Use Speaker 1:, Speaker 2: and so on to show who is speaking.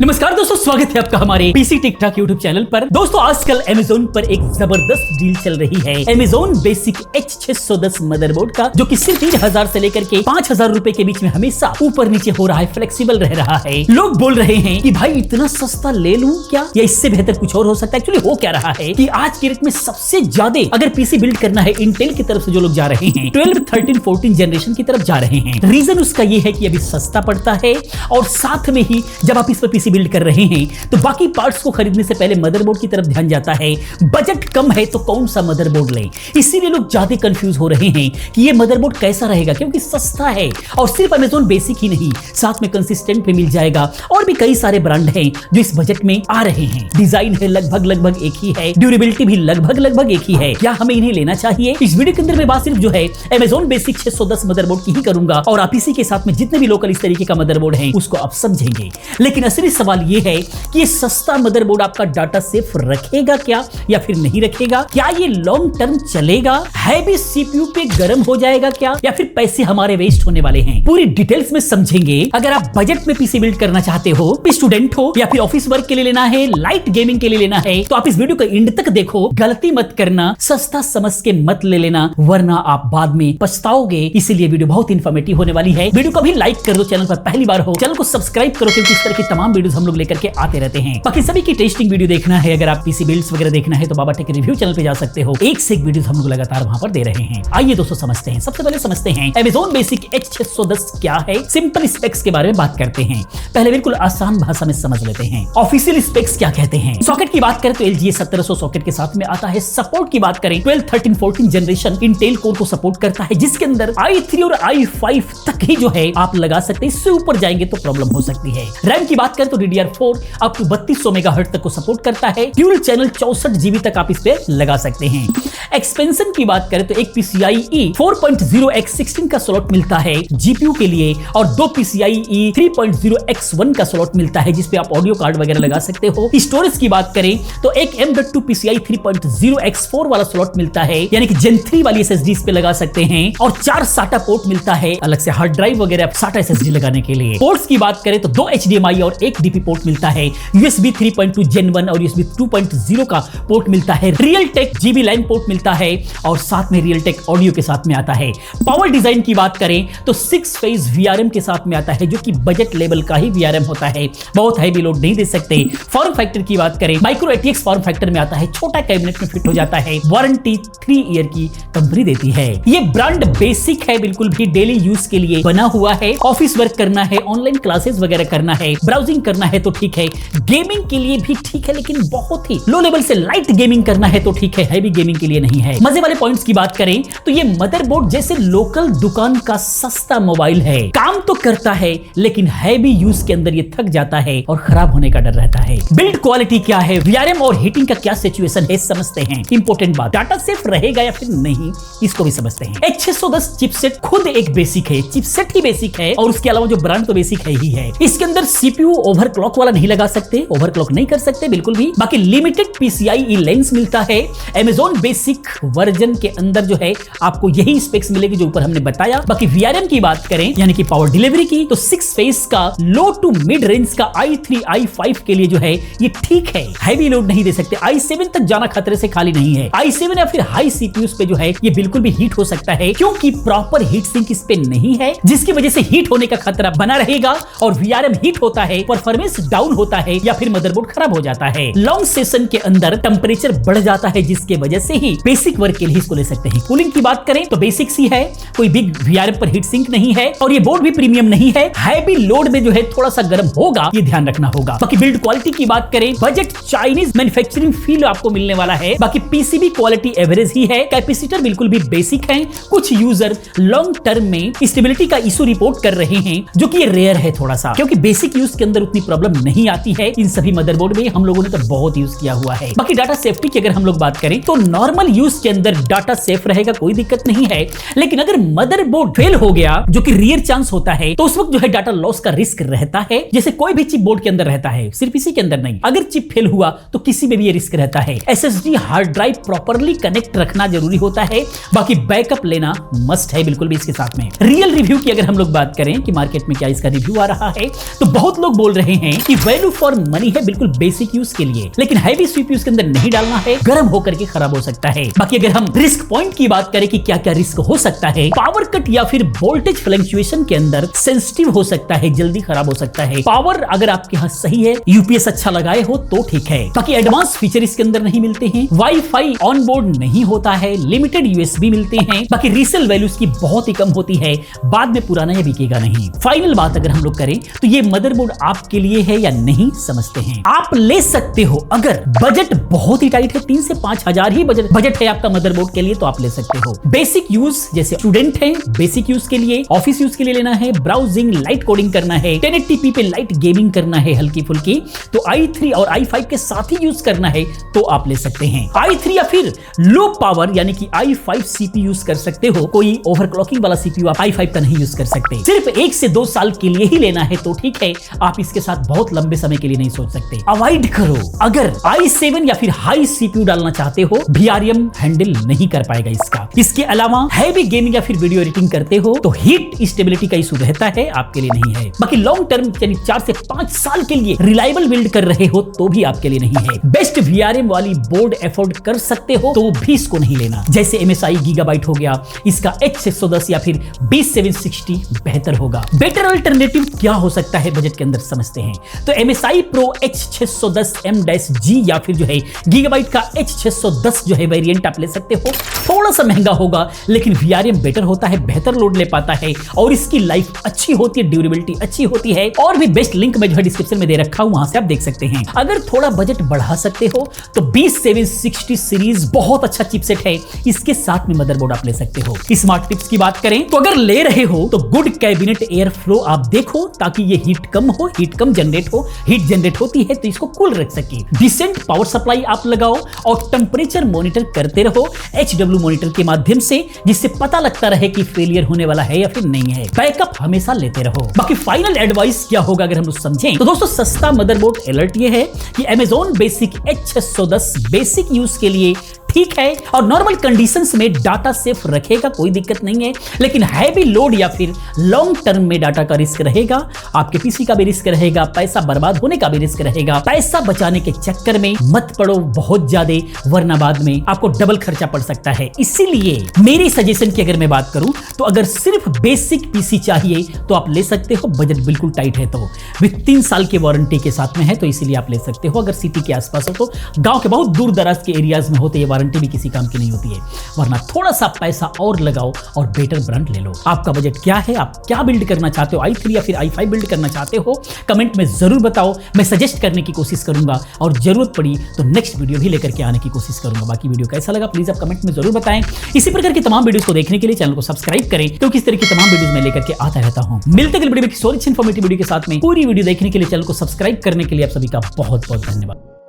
Speaker 1: नमस्कार दोस्तों, स्वागत है आपका हमारे पीसी टिकटॉक यूट्यूब चैनल पर। दोस्तों आजकल अमेज़न पर एक जबरदस्त डील चल रही है अमेज़न बेसिक H610 मदरबोर्ड का, जो कि सिर्फ 3000 से लेकर के 5000 रुपए के बीच में हमेशा ऊपर नीचे हो रहा है, फ्लेक्सिबल रह रहा है। लोग बोल रहे हैं कि भाई इतना सस्ता ले लूं क्या, या इससे बेहतर कुछ और हो सकता है। एक्चुअली हो क्या रहा है कि आज के रेट में सबसे ज्यादा अगर पीसी बिल्ड करना है इंटेल की तरफ से जो लोग जा रहे हैं 12, 13, 14 जनरेशन की तरफ जा रहे हैं। रीजन उसका ये है कि अभी सस्ता पड़ता है और साथ में ही जब आप इस पर पीसी बिल्ड कर रहे हैं तो बाकी पार्ट्स को खरीदने से पहले मदरबोर्ड की तरफ ध्यान जाता है। बजट कम है तो कौन सा मदरबोर्ड लें, इसीलिए लोग ज्यादा कंफ्यूज हो रहे हैं कि ये मदरबोर्ड कैसा रहेगा, क्योंकि सस्ता है और सिर्फ अमेज़न बेसिक ही नहीं, साथ में कंसिस्टेंट भी मिल जाएगा और भी कई सारे ब्रांड हैं जो इस बजट में आ रहे हैं। डिजाइन है लगभग एक ही है, ड्यूरेबिलिटी भी लगभग एक ही है। क्या हमें इन्हें लेना चाहिए? इस वीडियो के अंदर मैं बात सिर्फ जो है अमेज़न बेसिक 610 मदरबोर्ड की ही करूंगा और आप इसी के साथ में जितने भी लोकल इस तरीके का मदरबोर्ड है उसको आप समझेंगे। लेकिन असली सवाल ये है कि ये सस्ता मदरबोर्ड आपका डाटा सेफ रखेगा क्या या फिर नहीं रखेगा? क्या ये लॉन्ग टर्म चलेगा? हैवी सीपीयू पे गर्म हो जाएगा क्या, या फिर पैसे हमारे वेस्ट होने वाले हैं? पूरी डिटेल्स में समझेंगे। अगर आप बजट में पीसी बिल्ड करना चाहते हो, स्टूडेंट हो या फिर ऑफिस वर्क के लिए लेना है, लाइट गेमिंग के लिए लेना है, तो आप इस वीडियो को एंड तक देखो। गलती मत करना, सस्ता समझ के मत ले लेना, वरना आप बाद में पछताओगे। इसीलिए वीडियो बहुत इंफॉर्मेटिव होने वाली है। वीडियो को भी लाइक कर दो, चैनल पर पहली बार हो चैनल को सब्सक्राइब करो, क्योंकि इस तरह की तमाम वीडियोस हम लोग लेकर के आते रहते हैं। बाकी सभी की टेस्टिंग वीडियो देखना है, अगर आप पीसी बिल्ड्स वगैरह देखना है तो बाबा टेक रिव्यू चैनल पे जा सकते हो। एक से एक वीडियोस हम लोग लगातार वहां पर दे रहे हैं। आइए दोस्तों समझते हैं। सबसे पहले समझते हैं अमेज़न बेसिक H610 क्या है। सिंपल स्पेक्स के बारे में बात करते हैं। पहले बिल्कुल आसान भाषा में समझ लेते हैं ऑफिशियल स्पेक्स क्या कहते हैं। सॉकेट की बात करें तो LGA 1700 सॉकेट के साथ में आता है। सपोर्ट की बात करें 12, 13, 14 जनरेशन इंटेल कोर को सपोर्ट करता है, जिसके अंदर i3 और i5 तक ही जो है आप लगा सकते हैं। इससे ऊपर जाएंगे तो प्रॉब्लम हो सकती है। रैम की बात करें तो DDR4 अप टू 3200 मेगाहर्ट्ज तक को सपोर्ट करता है। ड्यूल चैनल 64 GB तक आप इस पे लगा सकते हैं। एक्सपेंशन की बात करें तो एक PCIe 4.0x16 का स्लॉट मिलता है GPU के लिए, और दो PCIe 3.0x1 का स्लॉट मिलता है जिसपे आप ऑडियो कार्ड वगैरह लगा सकते हो। स्टोरेज की बात करें तो एक M.2 PCIe 3.0x4 वाला स्लॉट मिलता है, यानी कि Gen 3 वाली SSD इस पे लगा सकते हैं, और 4 SATA पोर्ट मिलता है अलग से हार्ड ड्राइव वगैरह SATA SSD लगाने के लिए। पोर्ट्स की बात करें तो 2 HDMI और एक DP पोर्ट मिलता है। USB 3.2 Gen 1 और USB 2.0 का पोर्ट मिलता है। Realtek GB line port मिलता है और साथ में रियल टेक ऑडियो के साथ में आता है। पावर डिजाइन की बात करें तो 6 फेज VRM के साथ में आता है, जो कि बजट लेवल का ही VRM होता है, बहुत हैवी लोड नहीं दे सकते। फॉर्म फैक्टर की बात करें माइक्रो ATX फॉर्म फैक्टर में आता है, छोटा कैबिनेट में फिट हो जाता है। वारंटी 3 ईयर की कंपनी देती है। ये ब्रांड बेसिक है, बिल्कुल भी डेली यूज के लिए बना हुआ है। ऑफिस वर्क करना है, ऑनलाइन क्लासेस वगैरह करना है, ब्राउजिंग करना है तो ठीक है, गेमिंग के लिए भी ठीक है, लेकिन बहुत ही लो लेवल से लाइट गेमिंग करना है तो ठीक है, हैवी गेमिंग के लिए नहीं है। मजे वाले पॉइंट्स की बात करें तो ये मदरबोर्ड जैसे लोकल दुकान का सस्ता मोबाइल है। काम तो करता है लेकिन हैवी यूज के अंदर ये थक जाता है और खराब होने का डर रहता है। बिल्ड क्वालिटी क्या है, VRM और हीटिंग का क्या सिचुएशन है, समझते हैं। इंपॉर्टेंट बात, डाटा सेफ रहेगा या फिर नहीं, इसको भी समझते हैं। H610 चिपसेट खुद एक बेसिक है, चिपसेट ही बेसिक है, और उसके अलावा जो ब्रांड तो बेसिक है ही है। इसके अंदर CPU ओवरक्लॉक वाला नहीं लगा सकते, ओवरक्लॉक नहीं कर सकते बिल्कुल भी। बाकी लिमिटेड PCIe लेंस मिलता है। अमेज़न बेसिक वर्जन के अंदर जो है आपको यही स्पेक्स मिलेगी जो ऊपर हमने बताया। बाकी VRM की बात करें यानी कि पावर डिलीवरी की, तो 6 फेज का लो टू मिड रेंज का i3 i5 के लिए जो है ये ठीक है, हैवी लोड नहीं दे सकते। i7 तक जाना खतरे से खाली नहीं है। i7 या फिर हाई CPUs पे जो है ये बिल्कुल भी हीट हो सकता है, क्योंकि प्रॉपर हीट सिंक इस पे नहीं है, जिसकी वजह से हीट होने का खतरा बना रहेगा। और VRM हीट होता है, परफॉर्मेंस डाउन होता है, या फिर मदरबोर्ड खराब हो जाता है। लॉन्ग सेशन के अंदर टेंपरेचर बढ़ जाता है, जिसके वजह से ही बेसिक वर्क के लिए इसको ले सकते हैं। कूलिंग की बात करें तो बेसिक सी है, कोई बिग VRM पर हीट सिंक नहीं है, और ये बोर्ड भी प्रीमियम नहीं है। हैवी लोड में जो है थोड़ा सा गर्म होगा, ये ध्यान रखना होगा। बाकी बिल्ड क्वालिटी की बात करें, बजट चाइनीज मैन्युफैक्चरिंग फील आपको मिलने वाला है। बाकी PCB क्वालिटी एवरेज ही है। कैपेसिटर बिल्कुल भी बेसिक है। कुछ यूजर लॉन्ग टर्म में स्टेबिलिटी का इशू रिपोर्ट कर रहे हैं, जो कि रेयर है थोड़ा सा, क्योंकि बेसिक यूज के अंदर उतनी प्रॉब्लम नहीं आती है। इन सभी मदरबोर्ड में हम लोगों ने तो बहुत यूज किया हुआ है। बाकी डाटा सेफ्टी की अगर हम लोग बात करें तो नॉर्मल यूज के अंदर डाटा सेफ रहेगा, कोई दिक्कत नहीं है। लेकिन अगर मदरबोर्ड फेल हो गया, जो कि रेयर चांस होता है, तो उस वक्त जो है डाटा लॉस का रिस्क रहता है। जैसे कोई भी चिप बोर्ड के अंदर रहता है, सिर्फ इसी के अंदर नहीं, अगर चिप फेल हुआ तो किसी में भी ये रिस्क रहता है। SSD hard drive properly connect रखना जरूरी होता है। बाकी बैकअप लेना मस्ट है बिल्कुल भी इसके साथ में। रियल रिव्यू की अगर हम लोग बात करें कि मार्केट में क्या इसका रिव्यू आ रहा है, तो बहुत लोग बोल रहे रहे हैं कि वैल्यू फॉर मनी है बिल्कुल बेसिक यूज के लिए, लेकिन हैवी सीपीयूज के अंदर नहीं डालना है, गर्म होकर के खराब हो सकता है। बाकी अगर हम रिस्क पॉइंट की बात करें कि क्या क्या रिस्क हो सकता है, पावर कट या फिर वोल्टेज फ्लक्चुएशन के अंदर सेंसिटिव हो सकता है, जल्दी खराब हो सकता है। पावर अगर आपके यहाँ सही है, यूपीएस अच्छा लगाए हो तो ठीक है। बाकी एडवांस फीचर इसके अंदर नहीं मिलते हैं, वाईफाई ऑन बोर्ड नहीं होता है, लिमिटेड यूएसबी मिलते हैं। बाकी रीसेल वैल्यू इसकी बहुत ही कम होती है, बाद में पुराना ये बिकेगा नहीं। फाइनल बात अगर हम लोग करें तो ये मदरबोर्ड आपके लिए है या नहीं समझते हैं। आप ले सकते हो, अगर बजट बहुत ही टाइट है, 3 से 5 हजार ही बजट है आपका मदरबोर्ड के लिए, तो आप ले सकते हो। बेसिक यूज जैसे स्टूडेंट है, बेसिक यूज के लिए, ऑफिस यूज के लिए लेना है, ब्राउजिंग लाइट कोडिंग करना है, 1080p पे लाइट गेमिंग करना है हल्की फुल्की, तो i3 और i5 के साथ ही यूज करना है तो आप ले सकते हैं। i3 या फिर लो पावर यानी कि i5 CPU यूज कर सकते हो, कोई ओवरक्लॉकिंग वाला CPU आप i5 का नहीं यूज कर सकते। सिर्फ 1 से 2 साल के लिए ही लेना है तो ठीक है, आप इसके साथ बहुत लंबे समय के लिए नहीं सोच सकते, अवॉइड करो। अगर i7 या फिर हाई CPU डालना चाहते हो, VRM हैंडल नहीं कर पाएगा इसका। इसके अलावा हैवी गेमिंग या फिर वीडियो एडिटिंग करते हो तो हीट स्टेबिलिटी का इशू रहता है, आपके लिए नहीं है। बाकी लॉन्ग टर्म यानी 4 से 5 साल के लिए रिलायबल बिल्ड कर रहे हो तो भी आपके लिए नहीं है। बेस्ट VRM वाली बोर्ड अफोर्ड कर सकते हो तो भी इसको नहीं लेना, जैसे MSI गीगाबाइट हो गया, इसका H610 या फिर B760 बेहतर होगा। बेटर अल्टरनेटिव क्या हो सकता है बजट के अंदर समझते हैं। तो MSI Pro H610M-G या फिर जो है गीगाबाइट का H610 जो है वेरिएंट आप ले सकते हो। थोड़ा सा महंगा होगा लेकिन VRM बेटर होता है, बेहतर लोड ले पाता है और इसकी लाइफ अच्छी होती है, ड्यूरेबिलिटी अच्छी होती है। और भी बेस्ट लिंक मैं जो है डिस्क्रिप्शन में दे रखा हूं, वहां से आप देख सकते हैं। अगर थोड़ा बजट बढ़ा सकते हो तो B760 सीरीज बहुत अच्छा चिपसेट है, इसके साथ में मदरबोर्ड आप ले सकते हो। स्मार्ट टिप्स की बात करें तो अगर ले रहे हो तो गुड कैबिनेट एयर फ्लो आप देखो, ताकि ये हीट कम हो, हीट कम जनरेट हो। हीट जनरेट होती है तो इसको कूल रख सके। डिसेंट पावर सप्लाई आप लगाओ और टेम्परेचर मॉनिटर करते रहो HW मॉनिटर के माध्यम से, जिससे पता लगता रहे कि फेलियर होने वाला है या फिर नहीं है। बैकअप हमेशा लेते रहो। बाकी फाइनल एडवाइस क्या होगा अगर हम लोग समझें तो दोस्तों, सस्ता मदरबोर्ड अलर्ट ये है कि Amazon basic H610 basic use के लिए ठीक है और नॉर्मल कंडीशंस में डाटा सेफ रखेगा, कोई दिक्कत नहीं है। लेकिन हैवी लोड या फिर लॉन्ग टर्म में डाटा का रिस्क रहेगा, आपके पीसी का भी रिस्क रहेगा, पैसा बर्बाद होने का भी रिस्क रहेगा। पैसा बचाने के चक्कर में मत पड़ो बहुत ज्यादा, वरना बाद में आपको डबल खर्चा पड़ सकता है। इसीलिए मेरी सजेशन की अगर मैं बात करूं तो अगर सिर्फ बेसिक पीसी चाहिए तो आप ले सकते हो, बजट बिल्कुल टाइट है तो विद 3 साल की वारंटी के साथ में है, तो इसीलिए आप ले सकते हो। अगर सिटी के आसपास हो तो, गांव के बहुत दूर दराज के एरियाज में होते ये वारंटी भी किसी काम की नहीं होती है, वरना थोड़ा सा पैसा और लगाओ और बेटर ब्रांड ले लो। आपका बजट क्या है, आप क्या बिल्ड करना चाहते हो, i3 या फिर i5 बिल्ड करना चाहते हो, कमेंट में जरूर बताओ। मैं सजेस्ट करने की कोशिश करूंगा और जरूरत पड़ी तो नेक्स्ट वीडियो भी लेकर के आने की कोशिश करूंगा। बाकी वीडियो कैसा लगा प्लीज आप कमेंट में जरूर बताएं। इसी प्रकार की तमाम वीडियोस को देखने के लिए चैनल को सब्सक्राइब करें, क्योंकि इस तरह की तमाम वीडियोस मैं लेकर के आता रहता हूं। मिलते हैं अगली वीडियो में किसी और इन्फॉर्मेटिव वीडियो के साथ में। पूरी वीडियो देखने के लिए, चैनल को सब्सक्राइब करने के लिए आप सभी का बहुत बहुत धन्यवाद।